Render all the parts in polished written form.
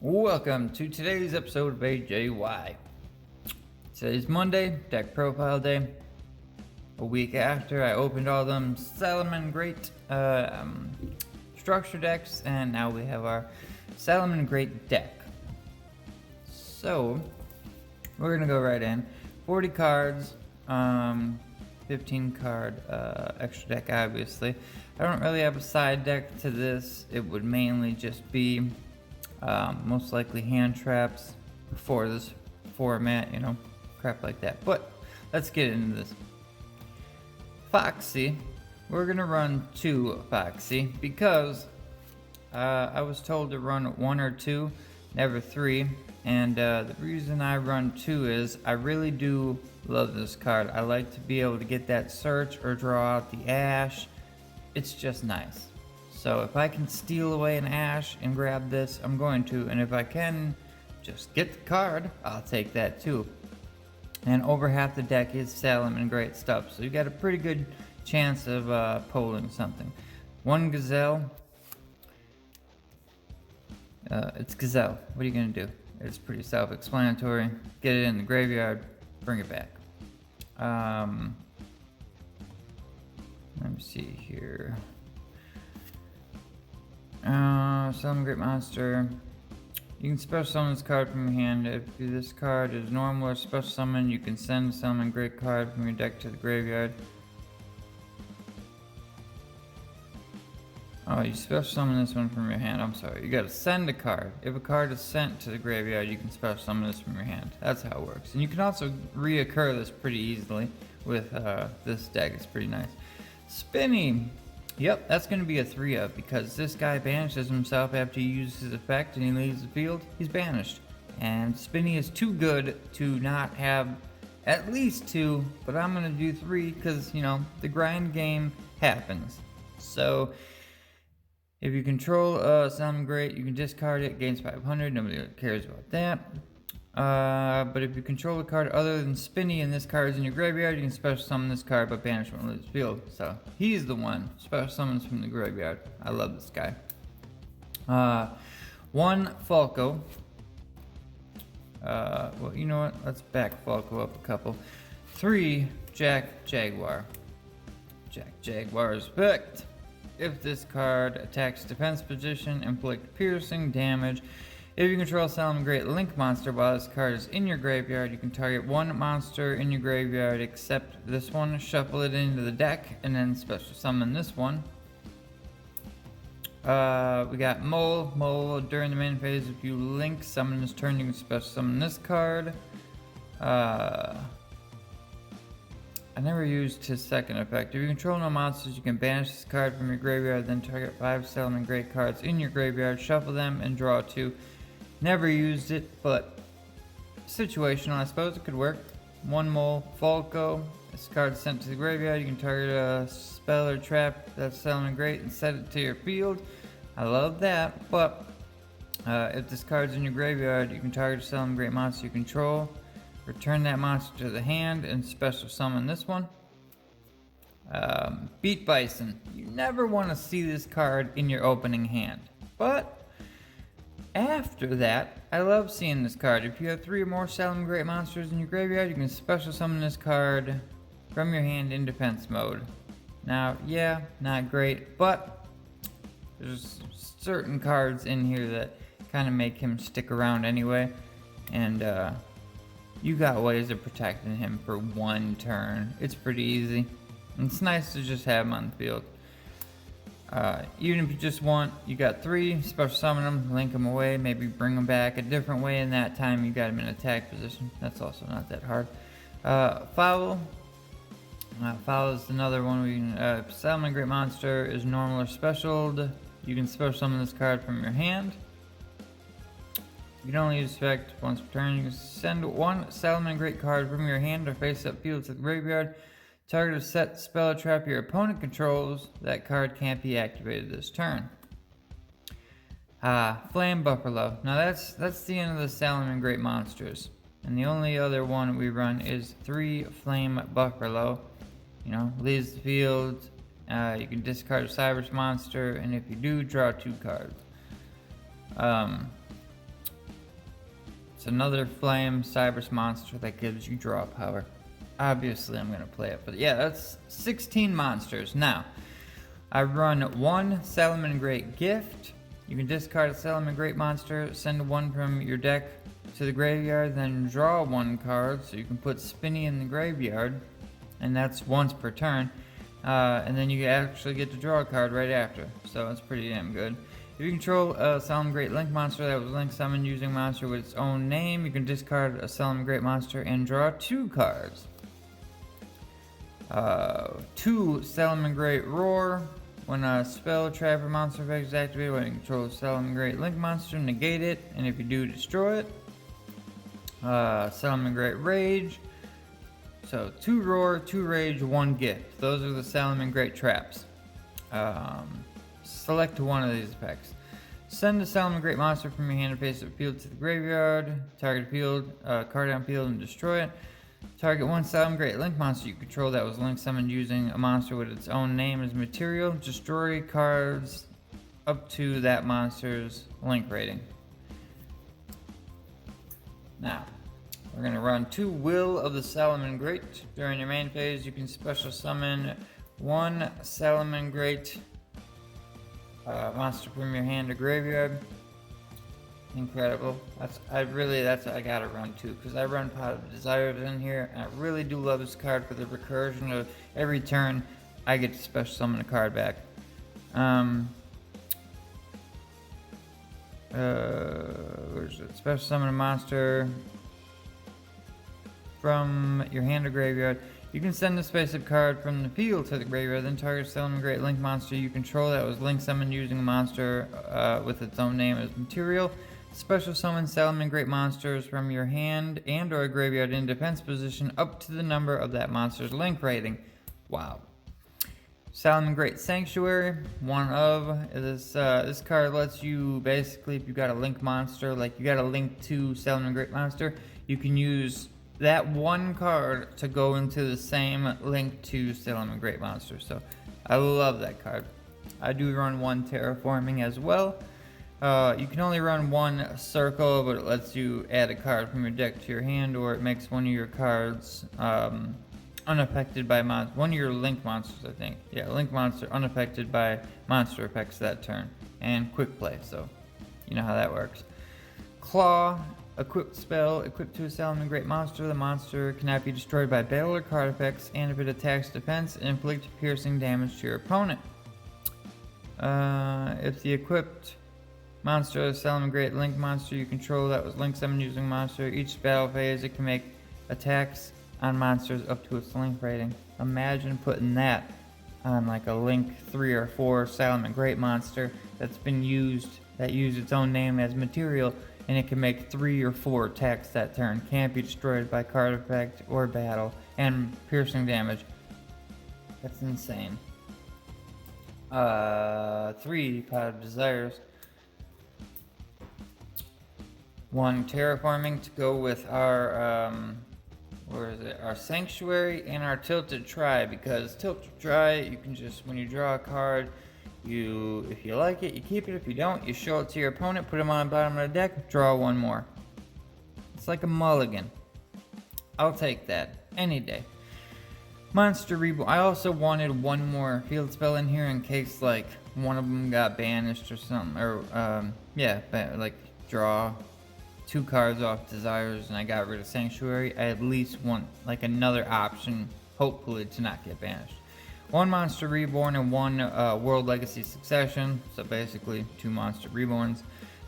Welcome to today's episode of AJY. Today's Monday, deck profile day. A week after I opened all them Salamangreat structure decks, and now we have our Salamangreat deck. So, we're gonna go right in. 40 cards, 15 card extra deck, obviously. I don't really have a side deck to this. It would mainly just be most likely hand traps for this format, crap like that. But let's get into this. Foxy, we're gonna run 2 Foxy because I was told to run 1 or 2, never 3. And the reason I run 2 is I really do love this card. I like to be able to get that search or draw out the ash. It's just nice. So if I can steal away an ash and grab this, I'm going to. And if I can just get the card, I'll take that too. And over half the deck is Salamangreat stuff. So you got a pretty good chance of pulling something. 1 Gazelle. It's Gazelle. What are you going to do? It's pretty self-explanatory. Get it in the graveyard, bring it back. Let me see here. Salamangreat monster. You can special summon this card from your hand. If this card is normal or special summon, you can send a Salamangreat card from your deck to the graveyard. Oh, you special summon this one from your hand. I'm sorry. You gotta send a card. If a card is sent to the graveyard, you can special summon this from your hand. That's how it works. And you can also reoccur this pretty easily with this deck. It's pretty nice. Spinny. Yep, that's going to be a 3 of because this guy banishes himself after he uses his effect and he leaves the field. He's banished. And Spinny is too good to not have at least 2, but I'm going to do 3 because, the grind game happens. So, if you control Salamangreat, you can discard it, gains 500, nobody cares about that. But if you control a card other than Spinny and this card is in your graveyard, you can special summon this card by banishment and lose field. So he's the one. Special summons from the graveyard. I love this guy. 1 Falco. Well, you know what? Let's back Falco up a couple. 3 Jack Jaguar. Jack Jaguar's effect. If this card attacks defense position, inflict piercing damage. If you control Salamangreat Link monster while this card is in your graveyard, you can target 1 monster in your graveyard except this one, shuffle it into the deck, and then special summon this one. We got Mole. Mole, during the main phase, if you Link summon this turn, you can special summon this card. I never used his second effect. If you control no monsters, you can banish this card from your graveyard, then target 5 Salamangreat cards in your graveyard, shuffle them, and draw 2. Never used it, but situational, I suppose it could work. 1 Mole, Falco. This card is sent to the graveyard. You can target a spell or trap that's Salamangreat and set it to your field. I love that, but if this card's in your graveyard, you can target a Salamangreat monster you control. Return that monster to the hand and special summon this one. Beat Bison. You never want to see this card in your opening hand, but after that, I love seeing this card. If you have 3 or more Salamangreat monsters in your graveyard, you can special summon this card from your hand in defense mode. Now, yeah, not great, but there's certain cards in here that kind of make him stick around anyway, and you got ways of protecting him for 1 turn. It's pretty easy. And it's nice to just have him on the field. Even if you just want, you got 3, special summon them, link them away, maybe bring them back a different way, and that time you got him in attack position. That's also not that hard. Foul. Foul is another one where you can, Salamangreat monster is normal or specialed. You can special summon this card from your hand. You can only use effect once per turn. You can send 1 Salamangreat card from your hand or face up field to the graveyard. Target a set spell or trap your opponent controls. That card can't be activated this turn. Flame Buffalo. Now that's the end of the Salamangreat monsters. And the only other one we run is 3 Flame Buffalo. Leaves the field. You can discard a Cybers monster, and if you do, draw 2 cards. It's another flame Cyberse monster that gives you draw power. Obviously, I'm gonna play it, but yeah, that's 16 monsters. Now, I run one Salamangreat gift. You can discard a Salamangreat monster, send one from your deck to the graveyard, then draw one card, so you can put Spinny in the graveyard, and that's once per turn. And then you actually get to draw a card right after, so it's pretty damn good. If you control a Salamangreat Link monster that was Link summoned using a monster with its own name, you can discard a Salamangreat monster and draw 2 cards. 2 Salamangreat Roar. When a spell, trap, or monster effect is activated, when you control a Salamangreat Link monster, negate it, and if you do, destroy it. Salamangreat Rage. So 2 Roar, 2 Rage, 1 Gift. Those are the Salamangreat traps. Select one of these effects. Send a Salamangreat monster from your hand or face of the field to the graveyard. Target field, card on field, and destroy it. Target one Salamangreat Link monster you control that was Link summoned using a monster with its own name as material. Destroy cards up to that monster's Link rating. Now, we're going to run 2 Will of the Salamangreat. During your main phase, you can special summon 1 Salamangreat monster from your hand or graveyard. Incredible. I gotta run 2 because I run Pot of Desires in here, and I really do love this card for the recursion of every turn I get to special summon a card back. Where's it? Special summon a monster from your hand or graveyard. You can send a specific card from the field to the graveyard, then target Salamangreat Link monster you control that was Link summoned using a monster with its own name as material. Special summon Salamangreat monsters from your hand and or graveyard in defense position up to the number of that monster's Link rating. Wow. Salamangreat Sanctuary, one of this card lets you basically, if you got a Link monster, like you got a Link 2 Salamangreat monster, you can use that one card to go into the same Link 2 Salamangreat monster. So I love that card. I do run 1 Terraforming as well. You can only run 1 Circle, but it lets you add a card from your deck to your hand, or it makes one of your cards unaffected by one of your Link monsters, I think. Yeah, Link monster unaffected by monster effects that turn. And quick play, so you know how that works. Claw, equipped spell, equipped to a Salamangreat monster. The monster cannot be destroyed by battle or card effects, and if it attacks defense, inflict piercing damage to your opponent. If the equipped monster is a Salamangreat Link monster you control that was Link summoned using monster, each battle phase it can make attacks on monsters up to its Link rating. Imagine putting that on like a Link 3 or 4 Salamangreat monster that's been used, that used its own name as material, and it can make 3 or 4 attacks that turn, can't be destroyed by card effect or battle, and piercing damage. That's insane. 3 Pot of Desires. 1 Terraforming to go with our, our Sanctuary and our Tilted Try, because Tilted Try, you can just, when you draw a card, if you like it, you keep it. If you don't, you show it to your opponent, put them on the bottom of the deck, draw 1 more. It's like a mulligan. I'll take that any day. Monster Reborn. I also wanted 1 more field spell in here in case like one of them got banished or something, or like draw 2 cards off Desires and I got rid of Sanctuary. I at least want like another option, hopefully, to not get banished. 1 Monster Reborn and 1 World Legacy Succession, so basically 2 Monster Reborns.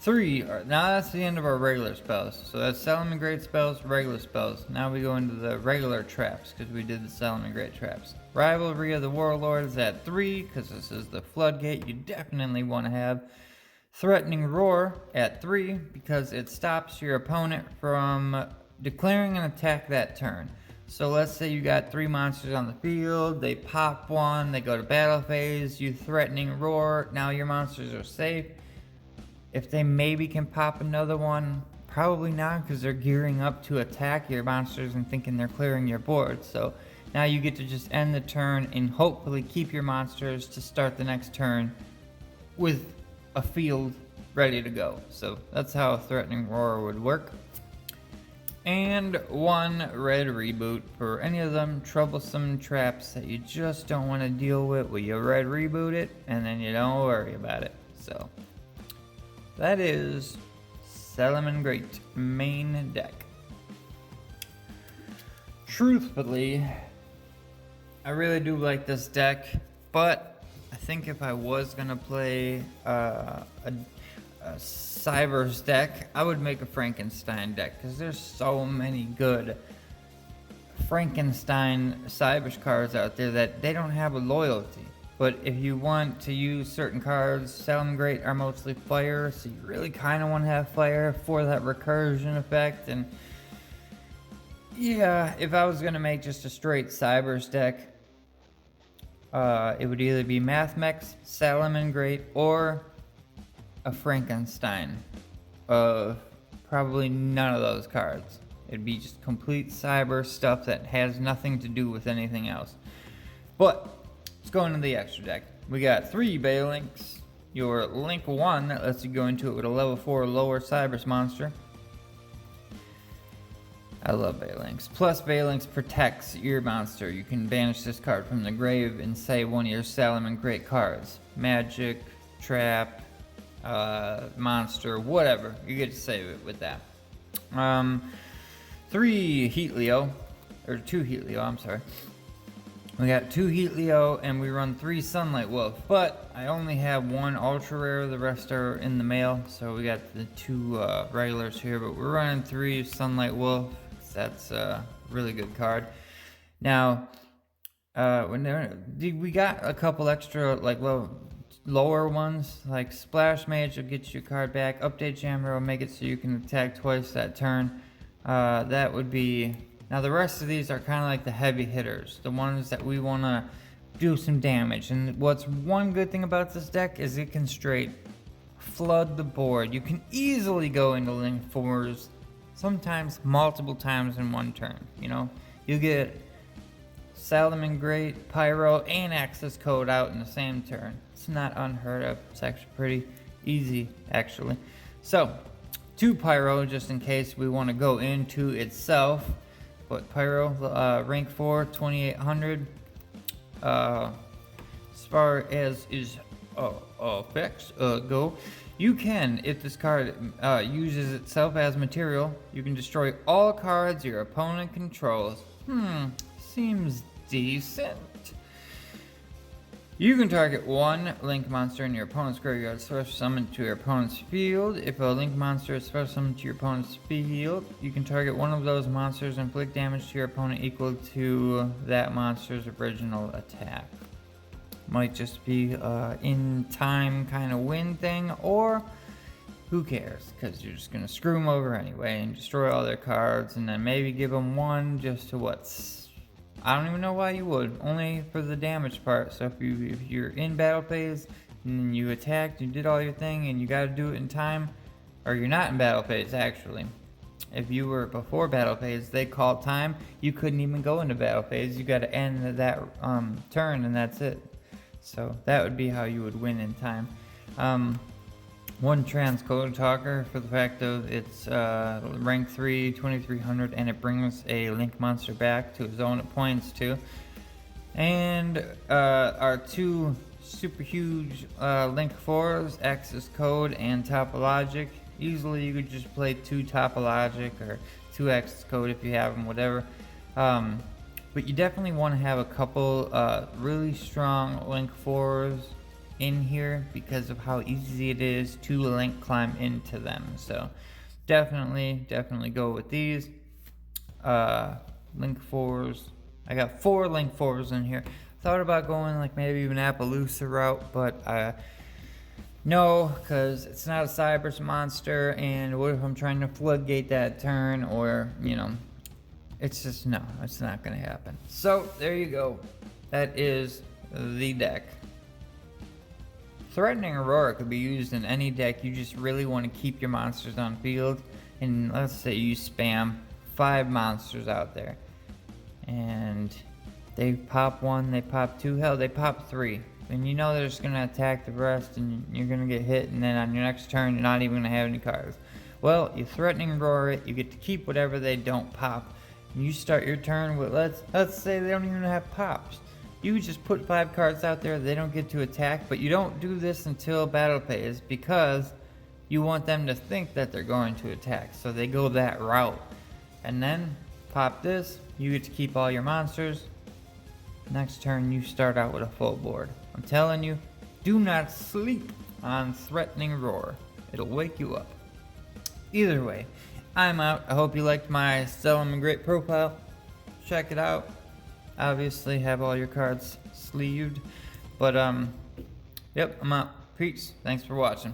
3, now that's the end of our regular spells. So that's Salamangreat spells, regular spells. Now we go into the regular traps, because we did the Salamangreat traps. Rivalry of the Warlord is at 3, because this is the Floodgate you definitely want to have. Threatening Roar at 3, because it stops your opponent from declaring an attack that turn. So let's say you got 3 monsters on the field, they pop 1, they go to battle phase, you Threatening Roar, now your monsters are safe. If they maybe can pop another one, probably not, because they're gearing up to attack your monsters and thinking they're clearing your board. So now you get to just end the turn and hopefully keep your monsters to start the next turn with a field ready to go. So that's how a Threatening Roar would work. and 1 red reboot for any of them troublesome traps that you just don't want to deal with. Well, you red reboot it, and then you don't worry about it. So that is Salamangreat main deck. Truthfully, I really do like this deck, but I think if I was gonna play a Cybers deck, I would make a Frankenstein deck, because there's so many good Frankenstein Cybers cards out there that they don't have a loyalty. But if you want to use certain cards, Salamangreat are mostly fire, so you really kind of want to have fire for that recursion effect. And yeah, if I was going to make just a straight Cybers deck, it would either be Mathmex, Salamangreat, or a Frankenstein of probably none of those cards. It'd be just complete cyber stuff that has nothing to do with anything else. But let's go into the extra deck. We got 3 Bay Links. Your Link 1 that lets you go into it with a level 4 lower Cybers monster. I love Bay Links. Plus, Bay Links protects your monster. You can banish this card from the grave and save one of your Salamangreat cards. Magic, trap, monster, whatever. You get to save it with that. 3 Heat Leo, or 2 Heat Leo, I'm sorry. We got 2 Heat Leo, and we run 3 Sunlight Wolf, but I only have 1 ultra rare, the rest are in the mail, so we got the 2 regulars here, but we're running 3 Sunlight Wolf. That's a really good card. Now, we got a couple extra, like, lower ones, like Splash Mage will get your card back, Update Jammer will make it so you can attack twice that turn. That would be... Now the rest of these are kind of like the heavy hitters, the ones that we want to do some damage. And what's one good thing about this deck is it can straight flood the board. You can easily go into Link 4s, sometimes multiple times in one turn. You know, you get Salamangreat, Pyro, and Access Code out in the same turn. It's not unheard of. It's actually pretty easy, actually. So, 2 Pyro, just in case we want to go into itself. But Pyro, rank 4, 2800. As far as his effects go, you can, if this card uses itself as material, you can destroy all cards your opponent controls. Seems decent. You can target 1 Link monster in your opponent's graveyard, special summon to your opponent's field. If a Link monster is special summoned to your opponent's field, you can target 1 of those monsters and inflict damage to your opponent equal to that monster's original attack. Might just be in time kind of win thing, or who cares, because you're just going to screw them over anyway and destroy all their cards, and then maybe give them 1 just to what's... I don't even know why you would, only for the damage part. So if you're in battle phase and you attacked, you did all your thing and you got to do it in time, or you're not in battle phase actually. If you were before battle phase, they called time, you couldn't even go into battle phase. You got to end that turn and that's it. So that would be how you would win in time. 1 Transcode Talker for the fact of it's rank 3, 2300, and it brings a Link monster back to his own points too. And our 2 super huge Link 4s, Access Code and Topologic. Easily you could just play 2 Topologic or 2 Access Code if you have them, whatever. But you definitely want to have a couple really strong Link 4s in here because of how easy it is to Link climb into them. So definitely go with these Link 4s. I got 4 Link 4s in here. Thought about going like maybe even Appaloosa route, but no, because it's not a Cybers monster, and what if I'm trying to floodgate that turn, or you know, it's just no, it's not gonna happen. So there you go, that is the deck. Threatening Aurora could be used in any deck. You just really want to keep your monsters on field, and let's say you spam 5 monsters out there and they pop 1, they pop 2, hell, they pop 3, and you know they're just going to attack the rest and you're going to get hit, and then on your next turn you're not even going to have any cards. Well, you Threatening Roar it, you get to keep whatever they don't pop. And you start your turn with, let's say they don't even have pops. You just put 5 cards out there, they don't get to attack, but you don't do this until battle phase because you want them to think that they're going to attack, so they go that route. And then pop this, you get to keep all your monsters. Next turn you start out with a full board. I'm telling you, do not sleep on Threatening Roar. It'll wake you up. Either way, I'm out. I hope you liked my Salamangreat profile. Check it out. Obviously have all your cards sleeved. But yep, I'm out. Peace. Thanks for watching.